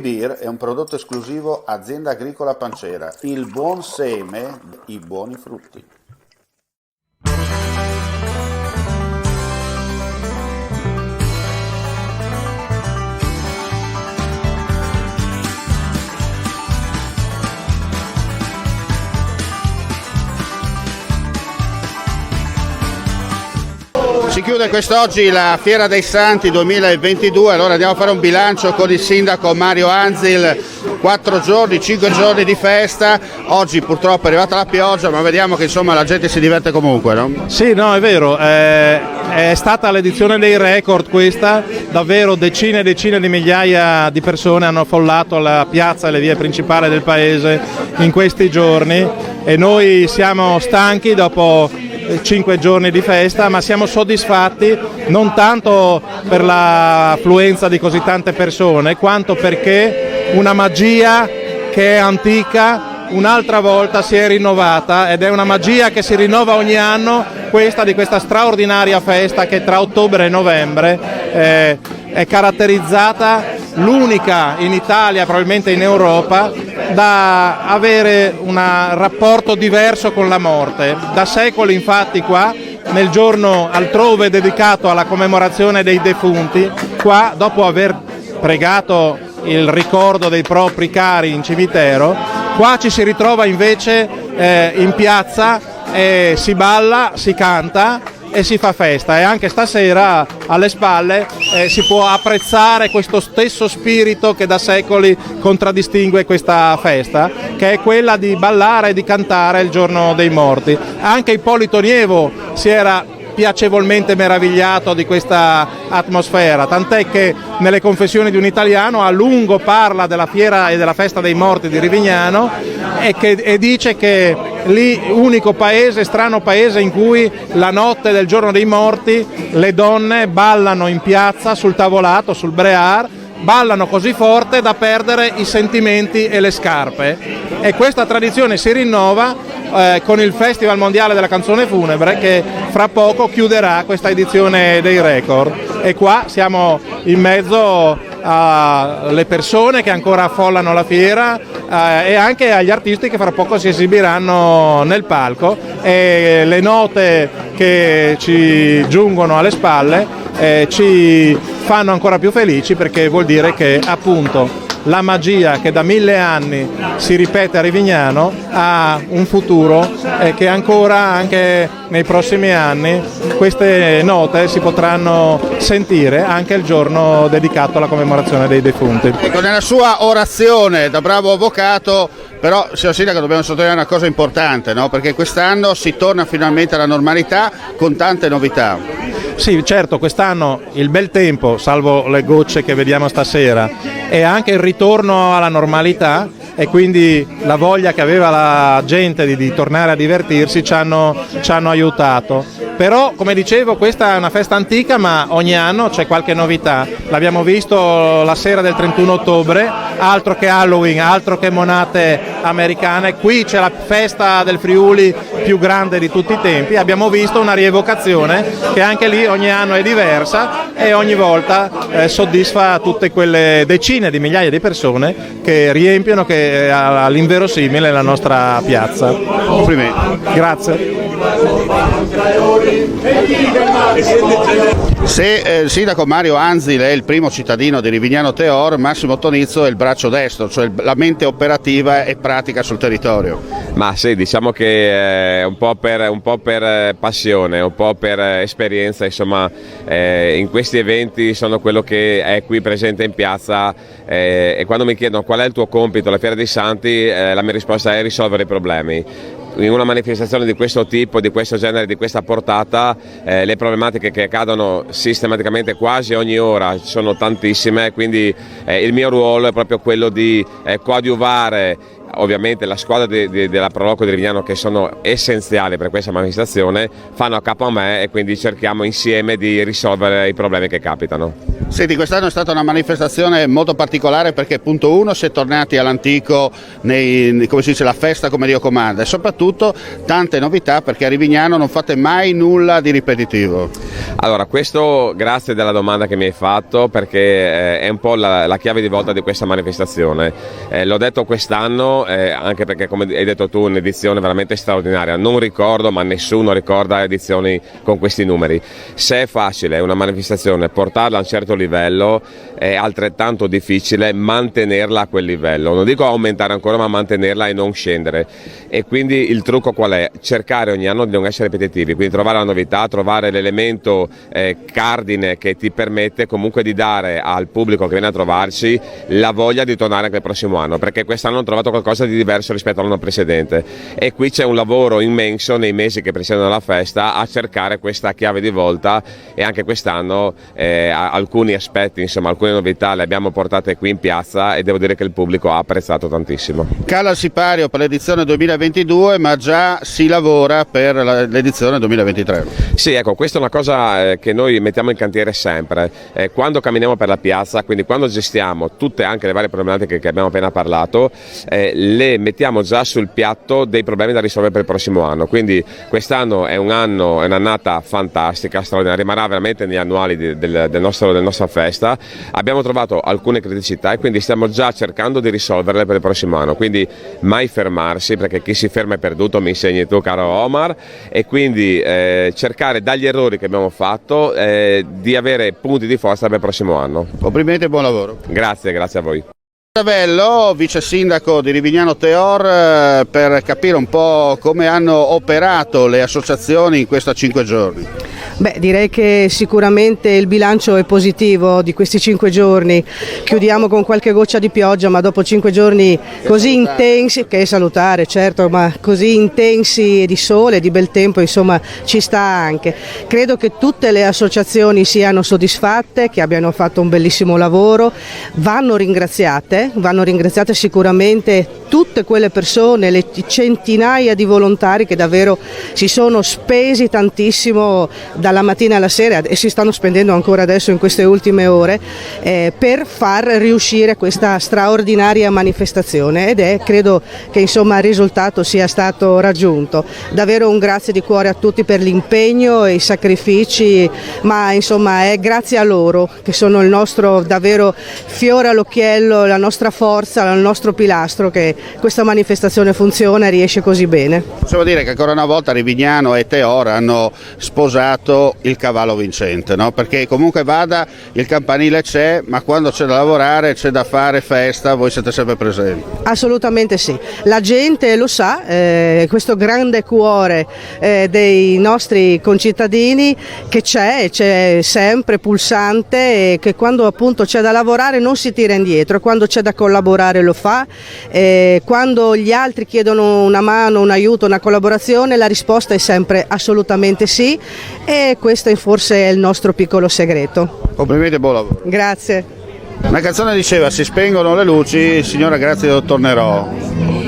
Beer è un prodotto esclusivo Azienda Agricola Pancera, il buon seme, i buoni frutti. Si chiude quest'oggi la Fiera dei Santi 2022, allora andiamo a fare un bilancio con il sindaco Mario Anzil. 5 giorni di festa, oggi purtroppo è arrivata la pioggia, ma vediamo che insomma la gente si diverte comunque, no? Sì, no, è vero, è stata l'edizione dei record questa, davvero decine e decine di migliaia di persone hanno affollato la piazza e le vie principali del paese in questi giorni e noi siamo stanchi dopo 5 giorni di festa, ma siamo soddisfatti non tanto per l'affluenza di così tante persone, quanto perché una magia che è antica un'altra volta si è rinnovata ed è una magia che si rinnova ogni anno, questa di questa straordinaria festa che tra ottobre e novembre è caratterizzata, l'unica in Italia, probabilmente in Europa, da avere un rapporto diverso con la morte. Da secoli infatti qua, nel giorno altrove dedicato alla commemorazione dei defunti, qua dopo aver pregato il ricordo dei propri cari in cimitero, qua ci si ritrova invece in piazza, si balla, si canta e si fa festa, e anche stasera alle spalle si può apprezzare questo stesso spirito che da secoli contraddistingue questa festa, che è quella di ballare e di cantare il giorno dei morti. Anche Ippolito Nievo si era piacevolmente meravigliato di questa atmosfera, tant'è che nelle Confessioni di un italiano a lungo parla della fiera e della festa dei morti di Rivignano e dice che lì unico paese, strano paese in cui la notte del giorno dei morti le donne ballano in piazza sul tavolato, sul brear, ballano così forte da perdere i sentimenti e le scarpe, e questa tradizione si rinnova con il Festival Mondiale della Canzone Funebre che fra poco chiuderà questa edizione dei record, e qua siamo in mezzo alle persone che ancora affollano la fiera e anche agli artisti che fra poco si esibiranno nel palco, e le note che ci giungono alle spalle ci fanno ancora più felici, perché vuol dire che appunto la magia che da 1000 anni si ripete a Rivignano ha un futuro e che ancora anche nei prossimi anni queste note si potranno sentire anche il giorno dedicato alla commemorazione dei defunti. Ecco, nella sua orazione da bravo avvocato, però signor Sindaco dobbiamo sottolineare una cosa importante, no? Perché quest'anno si torna finalmente alla normalità con tante novità. Sì, certo, quest'anno il bel tempo, salvo le gocce che vediamo stasera, e anche il ritorno alla normalità, e quindi la voglia che aveva la gente di tornare a divertirsi ci hanno aiutato. Però, come dicevo, questa è una festa antica, ma ogni anno c'è qualche novità. L'abbiamo visto la sera del 31 ottobre, altro che Halloween, altro che monate americane. Qui c'è la festa del Friuli più grande di tutti i tempi. Abbiamo visto una rievocazione che anche lì ogni anno è diversa e ogni volta soddisfa tutte quelle decine di migliaia di persone che riempiono all'inverosimile la nostra piazza. Complimenti. Grazie. Se il sindaco Mario Anzil è il primo cittadino di Rivignano Teor, Massimo Tonizzo è il braccio destro, cioè la mente operativa e pratica sul territorio. Ma sì, diciamo che un po' per passione, un po' per esperienza, insomma, in questi eventi sono quello che è qui presente in piazza, e quando mi chiedono qual è il tuo compito alla Fiera dei Santi, la mia risposta è risolvere i problemi. In una manifestazione di questo tipo, di questo genere, di questa portata, le problematiche che accadono sistematicamente quasi ogni ora sono tantissime, quindi il mio ruolo è proprio quello di coadiuvare ovviamente la squadra della Proloco di Rivignano, che sono essenziali per questa manifestazione, fanno a capo a me e quindi cerchiamo insieme di risolvere i problemi che capitano. Senti, quest'anno è stata una manifestazione molto particolare perché punto 1 si è tornati all'antico, come si dice, la festa come Dio comanda, e soprattutto tante novità perché a Rivignano non fate mai nulla di ripetitivo. Allora, questo grazie della domanda che mi hai fatto, perché è un po' la chiave di volta di questa manifestazione. L'ho detto quest'anno anche perché, come hai detto tu, un'edizione veramente straordinaria. Non ricordo, ma nessuno ricorda edizioni con questi numeri. Se è facile una manifestazione portarla a un certo livello, è altrettanto difficile mantenerla a quel livello. Non dico aumentare ancora, ma mantenerla e non scendere. E quindi il trucco qual è? Cercare ogni anno di non essere ripetitivi, quindi trovare la novità, trovare l'elemento cardine che ti permette comunque di dare al pubblico che viene a trovarci la voglia di tornare anche il prossimo anno, perché quest'anno ho trovato qualcosa di diverso rispetto all'anno precedente, e qui c'è un lavoro immenso nei mesi che precedono la festa a cercare questa chiave di volta, e anche quest'anno alcuni aspetti, insomma alcune novità le abbiamo portate qui in piazza e devo dire che il pubblico ha apprezzato tantissimo. Cala il sipario per l'edizione 2022, ma già si lavora per l'edizione 2023. Sì, ecco, questa è una cosa che noi mettiamo in cantiere sempre. Quando camminiamo per la piazza, quindi quando gestiamo tutte anche le varie problematiche che abbiamo appena parlato, le mettiamo già sul piatto dei problemi da risolvere per il prossimo anno. Quindi quest'anno è un'annata fantastica, straordinaria, rimarrà veramente negli annuali della nostra festa. Abbiamo trovato alcune criticità e quindi stiamo già cercando di risolverle per il prossimo anno. Quindi mai fermarsi, perché chi si ferma è perduto, mi insegni tu, caro Omar, e quindi cercare dagli errori che abbiamo fatto di avere punti di forza per il prossimo anno. Complimenti e buon lavoro. Grazie a voi. Bello, vice sindaco di Rivignano Teor, per capire un po' come hanno operato le associazioni in questi 5 giorni. Beh, direi che sicuramente il bilancio è positivo di questi 5 giorni. Chiudiamo con qualche goccia di pioggia, ma dopo 5 giorni così intensi, che è salutare certo, ma così intensi e di sole, di bel tempo, insomma ci sta anche. Credo che tutte le associazioni siano soddisfatte, che abbiano fatto un bellissimo lavoro, vanno ringraziate sicuramente tutte quelle persone, le centinaia di volontari che davvero si sono spesi tantissimo dalla mattina alla sera e si stanno spendendo ancora adesso in queste ultime ore per far riuscire questa straordinaria manifestazione, ed credo che insomma il risultato sia stato raggiunto. Davvero un grazie di cuore a tutti per l'impegno e i sacrifici, ma insomma è grazie a loro che sono il nostro davvero fiore all'occhiello, la nostra forza, il nostro pilastro, che questa manifestazione funziona e riesce così bene. Possiamo dire che ancora una volta Rivignano e Teor hanno sposato il cavallo vincente, no? Perché comunque vada il campanile c'è, ma quando c'è da lavorare, c'è da fare festa, voi siete sempre presenti. Assolutamente sì, la gente lo sa, questo grande cuore dei nostri concittadini che c'è sempre pulsante, e che quando appunto c'è da lavorare non si tira indietro, quando c'è da collaborare lo fa, quando gli altri chiedono una mano, un aiuto, una collaborazione, la risposta è sempre assolutamente sì, e questo forse è il nostro piccolo segreto. Complimenti e buon lavoro. Grazie. Una canzone diceva: si spengono le luci, signora grazie, io tornerò.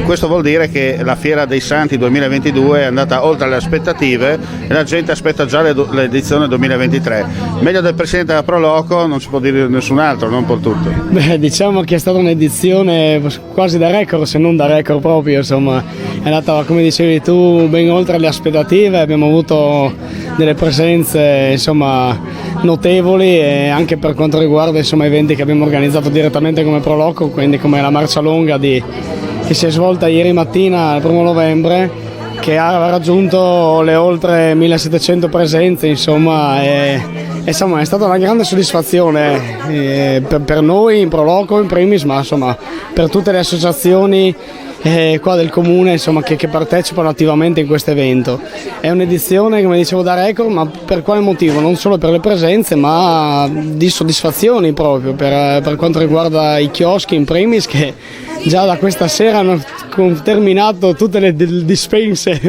Questo vuol dire che la Fiera dei Santi 2022 è andata oltre le aspettative e la gente aspetta già l'edizione 2023. Meglio del presidente della Proloco non si può dire nessun altro, non per tutti. Beh, diciamo che è stata un'edizione quasi da record, se non da record proprio, insomma è andata, come dicevi tu, ben oltre le aspettative. Abbiamo avuto delle presenze insomma notevoli, e anche per quanto riguarda insomma eventi che abbiamo organizzato direttamente come Proloco, quindi come la marcia lunga che si è svolta ieri mattina il 1 novembre, che ha raggiunto le oltre 1700 presenze, insomma, insomma è stata una grande soddisfazione per noi in Proloco in primis, ma insomma per tutte le associazioni qua del comune, insomma, che partecipano attivamente in questo evento. È un'edizione, come dicevo, da record, ma per quale motivo? Non solo per le presenze, ma di soddisfazioni proprio per quanto riguarda i chioschi in primis, che già da questa sera hanno terminato tutte le dispense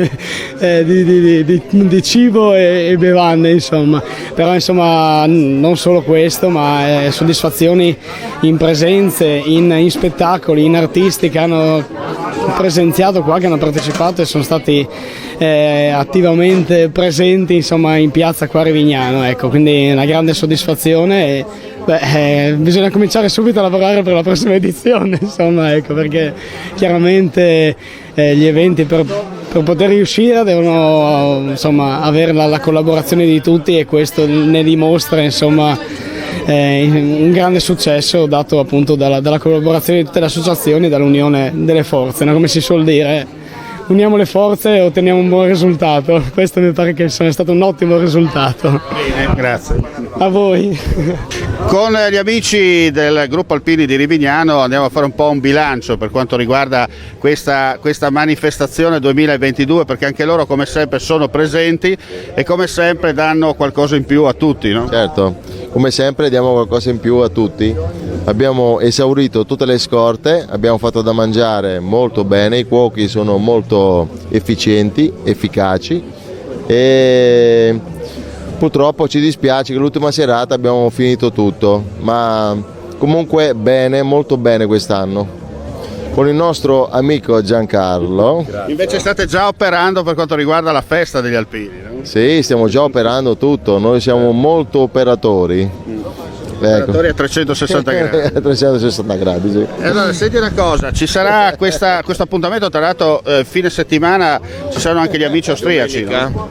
di cibo e bevande, insomma. Però insomma non solo questo, ma soddisfazioni in presenze, in spettacoli, in artisti che hanno presenziato qua, che hanno partecipato e sono stati attivamente presenti, insomma, in piazza qua a Rivignano, ecco, quindi una grande soddisfazione e bisogna cominciare subito a lavorare per la prossima edizione, insomma, ecco, perché chiaramente gli eventi per poter riuscire devono, insomma, avere la collaborazione di tutti, e questo ne dimostra, insomma, un grande successo dato appunto dalla collaborazione di tutte le associazioni e dall'unione delle forze, no? Come si suol dire, uniamo le forze e otteniamo un buon risultato. Questo mi pare che sia stato un ottimo risultato. Bene, grazie. A voi. Con gli amici del gruppo Alpini di Rivignano andiamo a fare un po' un bilancio per quanto riguarda questa manifestazione 2022, perché anche loro come sempre sono presenti e come sempre danno qualcosa in più a tutti, no? Certo, come sempre diamo qualcosa in più a tutti. Abbiamo esaurito tutte le scorte, abbiamo fatto da mangiare molto bene, i cuochi sono molto efficienti, efficaci e purtroppo ci dispiace che l'ultima serata abbiamo finito tutto, ma comunque bene, molto bene quest'anno. Con il nostro amico Giancarlo. Invece state già operando per quanto riguarda la festa degli Alpini, no? Sì, stiamo già operando tutto, noi siamo molto operatori. Operatori a 360 gradi. 360 gradi, sì. Allora, senti una cosa, ci sarà questo appuntamento, tra l'altro fine settimana ci saranno anche gli amici austriaci, no?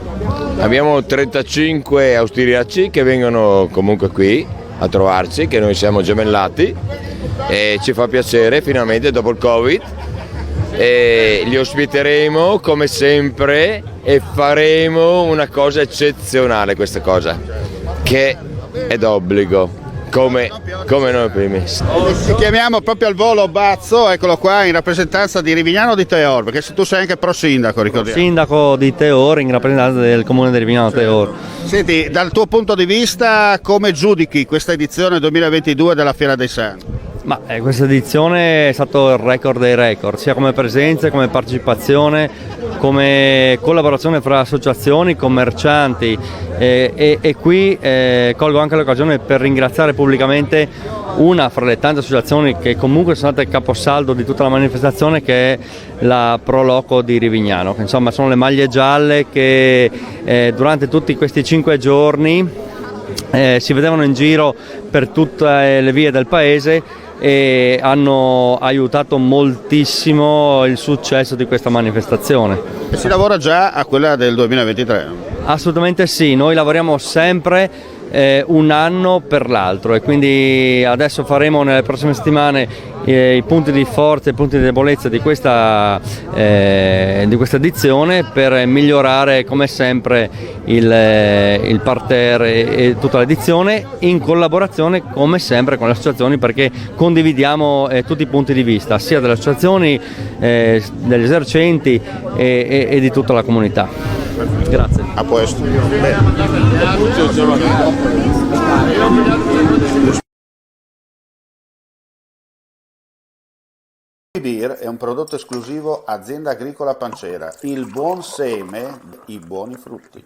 Abbiamo 35 austriaci che vengono comunque qui a trovarci, che noi siamo gemellati e ci fa piacere finalmente dopo il Covid, e li ospiteremo come sempre e faremo una cosa eccezionale, questa cosa che è d'obbligo. Come noi primi. Ti chiamiamo proprio al volo Bazzo, eccolo qua, in rappresentanza di Rivignano di Teor, perché tu sei anche pro sindaco, ricordiamo. Sindaco di Teor in rappresentanza del comune di Rivignano Teor. Senti, dal tuo punto di vista come giudichi questa edizione 2022 della Fiera dei Santi? Ma questa edizione è stato il record dei record, sia come presenza, come partecipazione, come collaborazione fra associazioni, commercianti e qui colgo anche l'occasione per ringraziare pubblicamente una fra le tante associazioni che comunque sono state caposaldo di tutta la manifestazione, che è la Pro Loco di Rivignano, che insomma sono le maglie gialle che durante tutti questi 5 giorni si vedevano in giro per tutte le vie del paese e hanno aiutato moltissimo il successo di questa manifestazione. E si lavora già a quella del 2023? Assolutamente sì, noi lavoriamo sempre un anno per l'altro e quindi adesso faremo nelle prossime settimane i punti di forza e i punti di debolezza di questa edizione per migliorare come sempre il parterre e tutta l'edizione, in collaborazione come sempre con le associazioni, perché condividiamo tutti i punti di vista sia delle associazioni, degli esercenti e di tutta la comunità. Grazie. A posto. Beer è un prodotto esclusivo Azienda Agricola Pancera, il buon seme, i buoni frutti.